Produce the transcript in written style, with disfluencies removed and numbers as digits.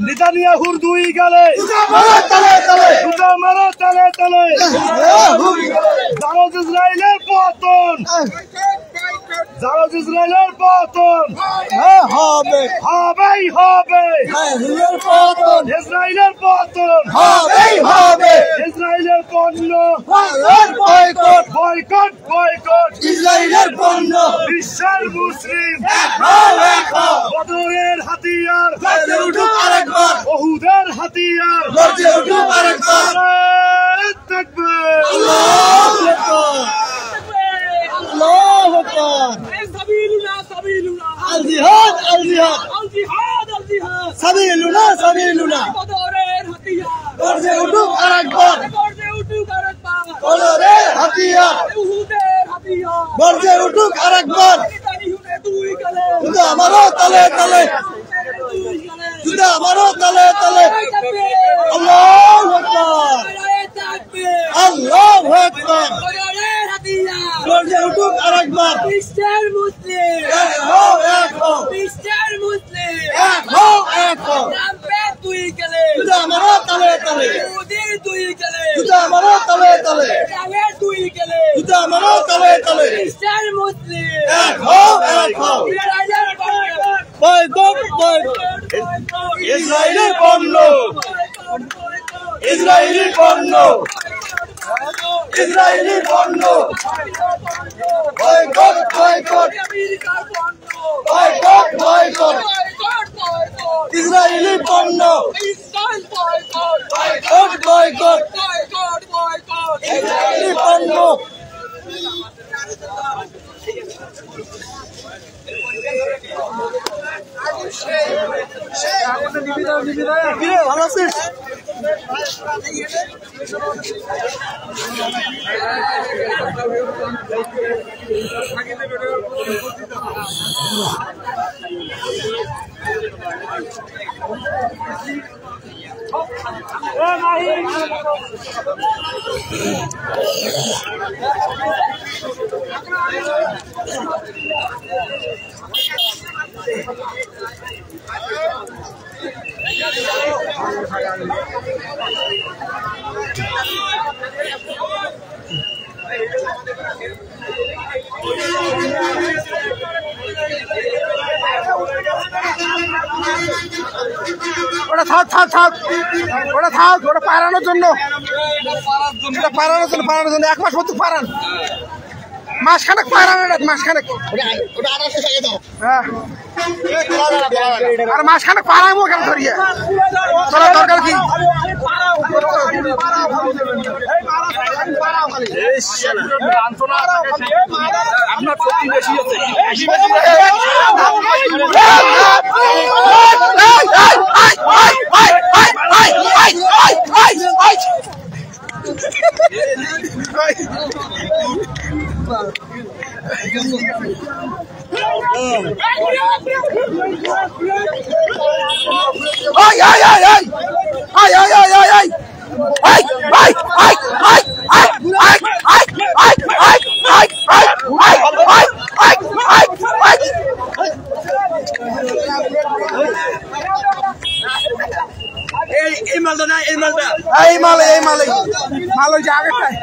নেতানিয়াহুর দুই গালে জানোজ ইসরায়েলের পতন, জানোজ ইসরায়েলের পতন হবে হবেই হবে, ইসরায়েলের পতন হবেই হবে, ইসরায়েলের পণ্য বয়কট বয়কট বয়কট, ইসরায়েলের পণ্য বিশ্বের মুসলিম বদরের হাতিয়ার আরেকবার, ওহুদের হাতিয়ার আরেকবার, তাকবীর আল্লাহু আকবার আল্লাহু আকবার, সাবিলুনা সাবিলুনা আল জিহাদ আল জিহাদ আল জিহাদ আল জিহাদ, সাবিলুনা সাবিলুনা বদরের হাতিয়ার গর্জে উঠুক আরেকবার, গর্জে উঠুক আরেকবার, বদরের হাতিয়ার ওহুদের হাতিয়ার গর্জে উঠুক আরেকবার, দুই গালে জুতা মারো তালে তালে, জুতা মারো তালে তালে, আল্লাহু আকবার আল্লাহু আকবার, গর্জে উঠুক আরেকবার, বিশ্বের মুসলিম এক হও এক হও, বিশ্বের মুসলিম এক হও এক হও, ট্রাম্পের দুই গালে জুতা মারো তালে তালে, মোদির দুই গালে জুতা মারো তালে তালে, ইসরায়েলের দুই গালে জুতা মারো তালে তালে, বিশ্বের মুসলিম এক হও এক হও, বয়কট বয়কট, ইসরায়েলের পণ্য ইসরায়েলি পণ্য ইসরায়েলি পণ্য boycott boycott, boycott boycott, Israeli পণ্য বয়কট বয়কট, ইসরায়েলি পণ্য ভালো আছিস? ওটা থাক থাক থাক, ওটা থাক, ওটা পারানোর জন্য, পারানোর জন্য, পারানোর জন্য 1 মাস মতো পারান, মাসখানেক পারানো, মাসখানেক, হ্যাঁ আর মাসখানেক পারাইবো কেন ধরিয়ে, তোরা দরকার কি আপনার প্রতিবেশী এই মালটা না এই মালটা এই মাল ওই যে আগেরটাই